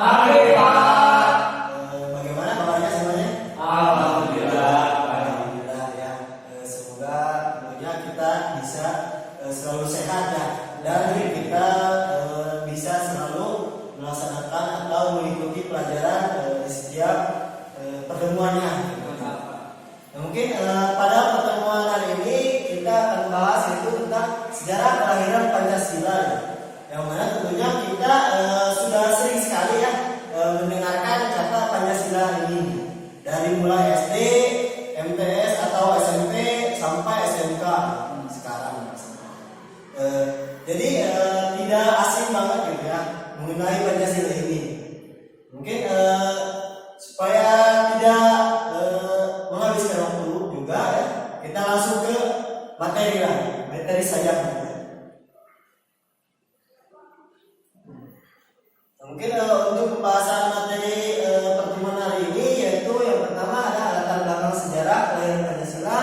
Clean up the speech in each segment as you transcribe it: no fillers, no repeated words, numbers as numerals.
Pagi Pak. Bagaimana kabarnya semuanya? Alhamdulillah. Alhamdulillah ya. Semoga tentunya kita bisa selalu sehat ya, dan kita bisa selalu melaksanakan atau mengikuti pelajaran di setiap pertemuannya. Mungkin pada pertemuan hari ini kita akan bahas itu tentang sejarah kelahiran Pancasila ya. Yang mana tentunya kita sudah sering sekali ya mendengarkan kata Pancasila ini dari mulai SD, MTS atau SMP sampai SMK sekarang. Jadi tidak asing banget gitu ya mengenai Pancasila ini. Mungkin supaya tidak menghabiskan waktu juga ya, kita langsung ke materi saja. Mungkin untuk pembahasan materi pertemuan hari ini, yaitu yang pertama ada latar belakang sejarah kelahiran Pancasila,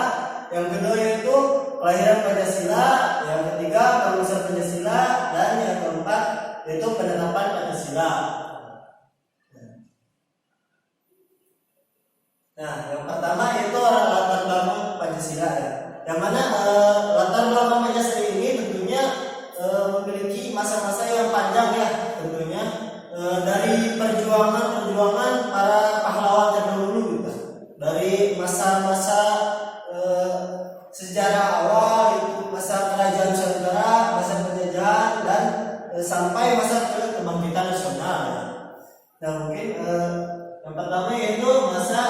yang kedua yaitu kelahiran Pancasila, yang ketiga perumusan Pancasila, dan yang keempat yaitu penetapan Pancasila. Nah, yang pertama yaitu latar belakang Pancasila ya. Yang mana latar belakang Pancasila ini tentunya memiliki masa-masa yang panjang ya, tentunya dari perjuangan para pahlawan terdahulu gitu. Dari masa-masa sejarah awal itu masa kerajaan Nusantara, masa penjajahan, dan sampai masa kebangkitan nasional ya. Nah, mungkin yang pertama yaitu masa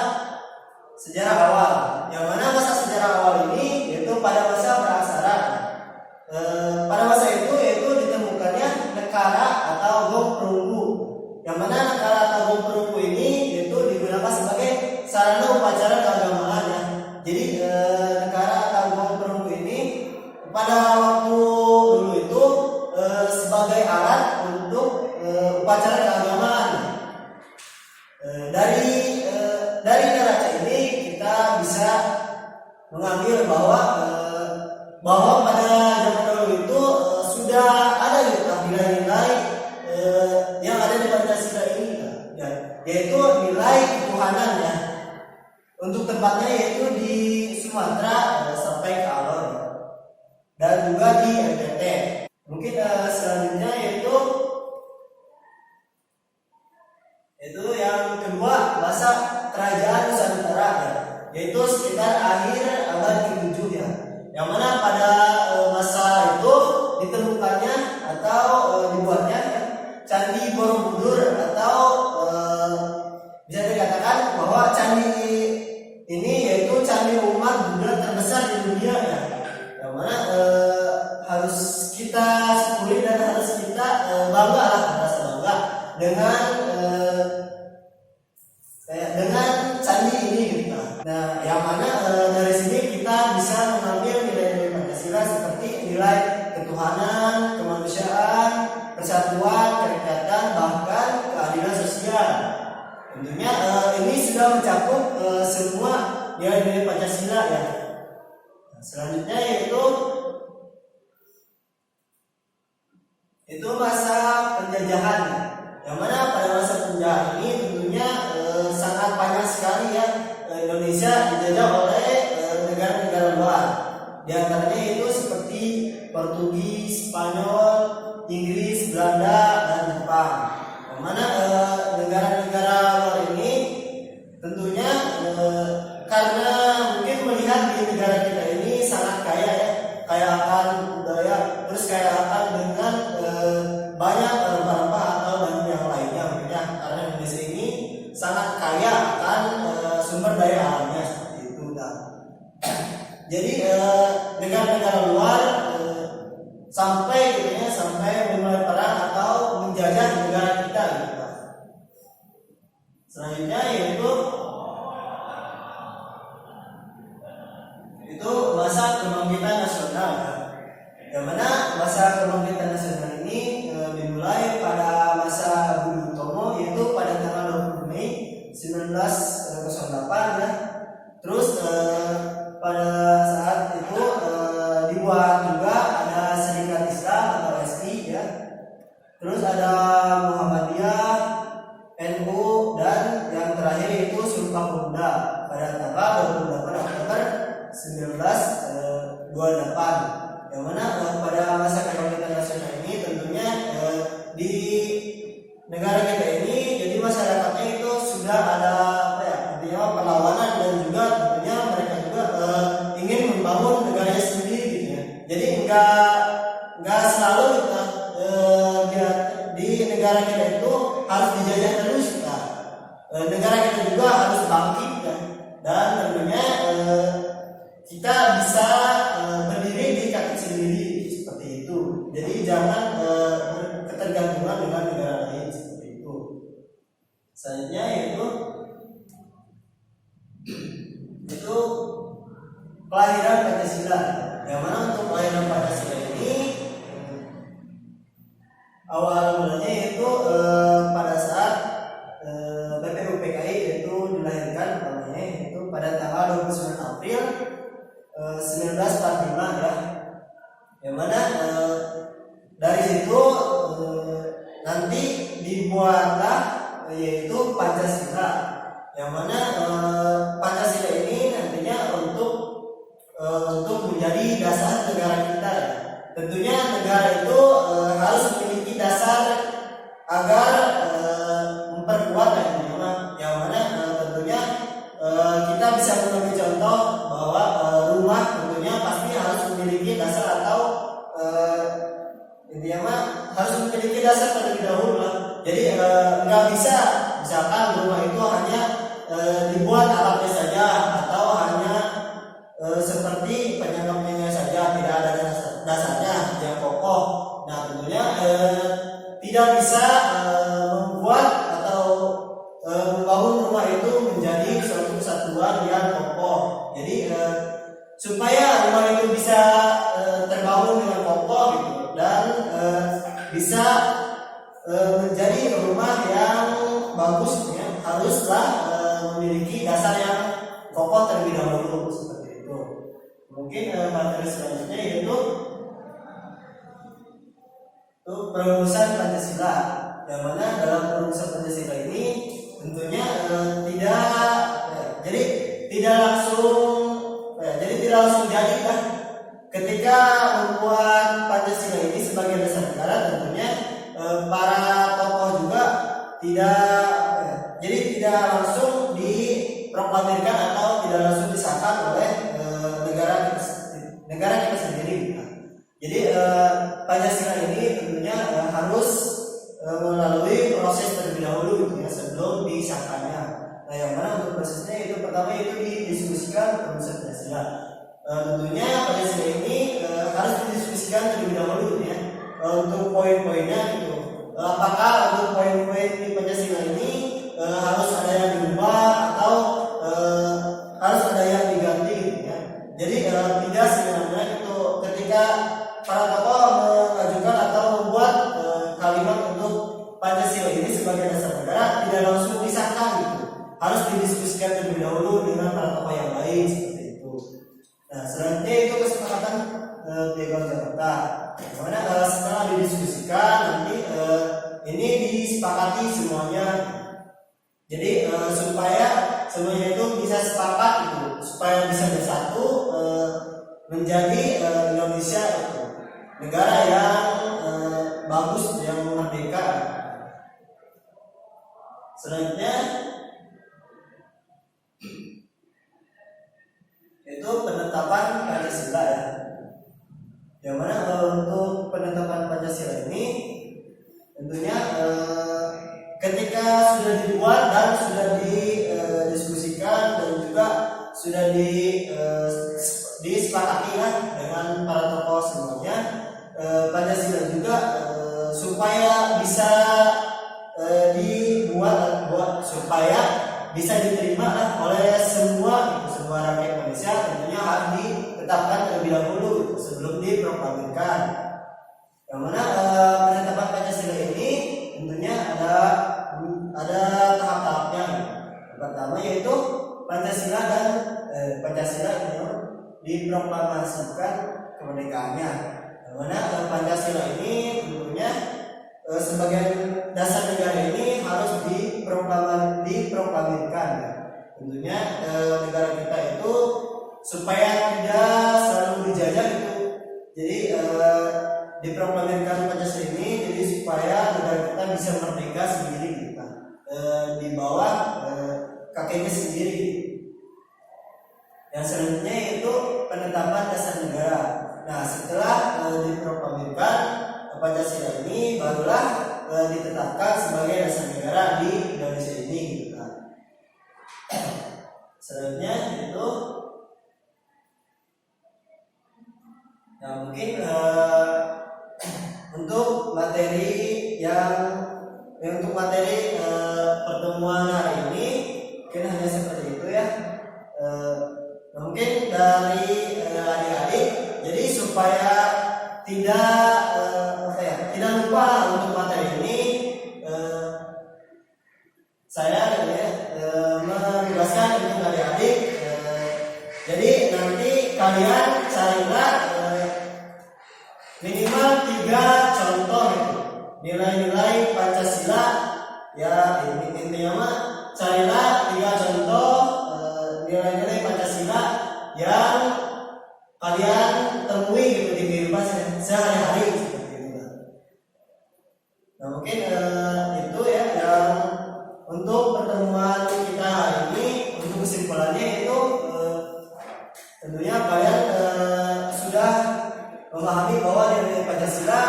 sejarah awal, yang mana masa sejarah awal ini yaitu pada masa praaksara. Pada masa itu yaitu ditemukannya negara atau gong perunggu, yang mana negara atau gong perunggu ini yaitu digunakan sebagai sarana upacara keagamaan ya. Jadi negara atau gong perunggu ini pada waktu dulu itu sebagai alat untuk upacara keagamaan. Dari neraca ini kita bisa mengambil bahwa pada zaman dahulu itu sudah ada nilai-nilai yang ada di Pancasila ini ya, yaitu nilai ketuhanan ya. Untuk tempatnya yaitu di Sumatera sampai ke Alor dan juga di NTT. Mungkin selanjutnya yaitu yang kedua masa kerajaan Nusantara ya, yaitu sekitar akhir abad ke-7 ya. Yang mana pada masa itu ditemukannya atau dibuatnya ya, Candi Borobudur, atau bisa dikatakan bahwa candi ini yaitu candi umat Buddha terbesar di dunia ya. Yang mana harus kita syukuri dan harus kita bangga lah, merasa bangga dengan candi ini gitu. Nah, yang mana dari sini kita bisa mengambil nilai-nilai Pancasila seperti nilai ketuhanan, kemanusiaan, persatuan, kerekatan, bahkan keadilan sosial. Tentunya ini sudah mencakup semua nilai-nilai Pancasila ya. Nah, selanjutnya yaitu masa penjajahan, yang mana pada masa penjajahan ini tentunya sangat panjang sekali ya. Indonesia dijajah oleh negara-negara luar. Di antaranya itu seperti Portugis, Spanyol, Inggris, Belanda, dan Jepang. Yang mana negara-negara luar ini tentunya karena mungkin melihat di negara kita ini sangat kaya ya, kaya akan budaya, terus kaya akan dengan banyak rempah-rempah atau dan yang lainnya ya. Karena Indonesia ini sangat kaya akan sumber daya alamnya seperti itu dah. Jadi negara-negara luar sampai memulai perang atau menjajah negara kita gitu. Selanjutnya yaitu masa kebangkitan nasional ya. Yang mana masa kebangkitan nasional ini dimulai pada masa Budi Utomo, yaitu pada tanggal 20 Mei 1908 ya. Terus pada saat itu dibuat juga ada Serikat Islam atau SI ya. Terus ada Muhammadiyah, juga ada apa ya, artinya perlawanan, dan juga tentunya mereka juga ingin membangun negaranya sendiri gitu ya. Jadi enggak selalu kita di negara kita itu harus dijajah terus kita. Negara kita juga harus bangkit ya. Dan tentunya kita bisa berdiri di kaki sendiri seperti itu. Jadi jangan ketergantungan dengan negara lain seperti itu. Selanjutnya yaitu kelahiran Pancasila. Yang mana untuk kelahiran Pancasila ini awal mulanya yaitu pada saat BPUPKI yaitu dilahirkan namanya yaitu pada tanggal 29 April 1945 ya. Yang mana dari situ nanti dibuatlah yaitu Pancasila. Yang mana Pancasila ini nantinya untuk menjadi dasar negara kita. Tentunya negara itu harus memiliki dasar agar memperkuat yang mana tentunya kita bisa mengambil contoh bahwa rumah tentunya pasti harus memiliki dasar atau intinya harus memiliki dasar terlebih dahulu lah. Jadi nggak bisa misalkan rumah itu hanya dibuat alatnya saja atau hanya seperti penyangga-penyangga saja, tidak ada dasarnya yang kokoh. Nah tentunya tidak bisa membuat atau membangun rumah itu menjadi suatu kesatuan yang kokoh. Jadi supaya rumah itu bisa terbangun dengan kokoh gitu, dan bisa menjadi rumah yang bagus ya, haruslah memiliki dasar yang kokoh terlebih dahulu seperti itu. Mungkin materi selanjutnya yaitu perumusan Pancasila. Yang mana dalam perumusan Pancasila ini tentunya tidak langsung jadi kan. Ketika membuat Pancasila ini sebagai dasar negara, tentunya para tokoh juga tidak langsung diproklamirkan atau tidak langsung disahkan oleh negara kita sendiri. Jadi Pancasila ini tentunya harus melalui proses terlebih dahulu gitu ya, sebelum disahkannya. Nah yang mana untuk prosesnya itu pertama itu didiskusikan perumusan Pancasila. Tentunya Pancasila ini harus didiskusikan terlebih dahulu gitu ya, untuk poin-poinnya gitu. Apakah untuk poin-poin di Pancasila ini harus ada yang diubah atau harus ada yang diganti gitu ya. Jadi tidak sebenarnya itu ketika para tokoh mengajukan atau membuat kalimat untuk Pancasila ini sebagai dasar negara, tidak langsung disahkan gitu. Harus didiskusikan terlebih dahulu dengan para tokoh yang lain seperti itu. Nah, selanjutnya itu kesepakatan Piagam Jakarta. Dimana setelah didiskusikan nanti ini disepakati semuanya. Jadi supaya semuanya itu bisa sepakat gitu, supaya bisa bersatu menjadi Indonesia itu negara yang bagus, yang merdeka. Selanjutnya itu penetapan Pancasila ya. Yang mana untuk penetapan Pancasila ini tentunya ketika sudah dibuat dan sudah didiskusikan dan juga sudah disepakati lah dengan para tokoh semuanya, Pancasila juga supaya bisa dibuat supaya bisa diterima lah oleh semua rakyat Indonesia, tentunya harus ditetapkan terlebih dahulu sebelum diproklamirkan. Yang mana penetapan Pancasila ini tentunya ada tahap-tahapnya. Yang pertama yaitu Pancasila itu diproklamasikan kemerdekaannya. Yang mana Pancasila ini tentunya sebagai dasar negara ini harus diproklamirkan. Tentunya negara kita itu supaya tidak selalu dijajah itu. Jadi diproklamirkan Pancasila ini jadi supaya negara kita bisa merdeka sendiri kita di bawah pakainya sendiri. Yang selanjutnya itu penetapan dasar negara. Nah, setelah diproklamirkan Pancasila ini barulah ditetapkan sebagai dasar negara di Indonesia ini gitu kan. Selanjutnya itu mungkin untuk materi pertemuan hari ini mungkin hanya seperti itu ya. Mungkin dari adik-adik, jadi supaya tidak lupa untuk materi ini, saya menugaskan untuk adik-adik. Jadi nanti kalian carilah minimal 3 contoh nilai-nilai Pancasila ya, intinya mah carilah 3 contoh nilai-nilai Pancasila yang kalian temui gitu di kehidupan sehari-hari seperti itu. Nah, mungkin itu ya yang untuk pertemuan kita hari ini. Untuk kesimpulannya itu tentunya kalian sudah memahami bahwa nilai Pancasila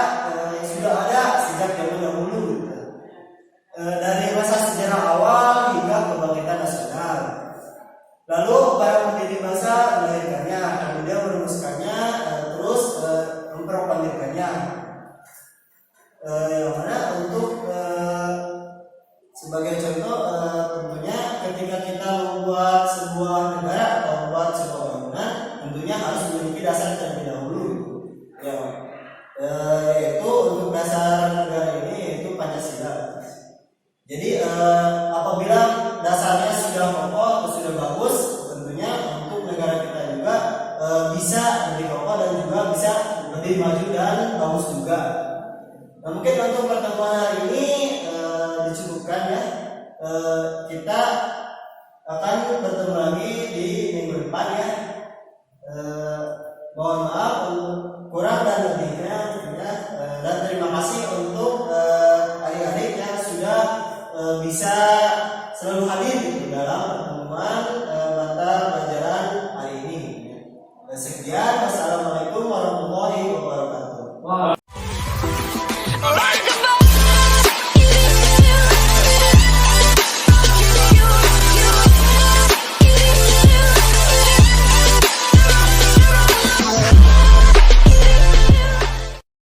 sudah ada sejak zaman dahulu gitu. Dari masa sejarah awal hingga kebangkitan nasional. Lalu para pendiri bangsa melahirkannya, kemudian merumuskannya, terus memproklamirkannya. Yang mana untuk sebagai contoh, tentunya ketika kita membuat sebuah negara atau membuat sebuah bangunan, tentunya harus memiliki dasar terlebih dahulu. Ya, yaitu untuk dasar negara ini yaitu Pancasila. Jadi apabila dasarnya sudah kokoh, sudah bagus, tentunya untuk negara kita juga bisa lebih kokoh dan juga bisa lebih maju dan bagus juga. Nah, mungkin untuk pertemuan hari ini dicukupkan ya. Kita akan bertemu lagi di minggu depan ya. Mohon maaf kurang dan lebihnya ya. Dan terima kasih untuk adik-adik yang sudah bisa selalu hadir di dalam pertemuan mata pelajaran hari ini. Sekian.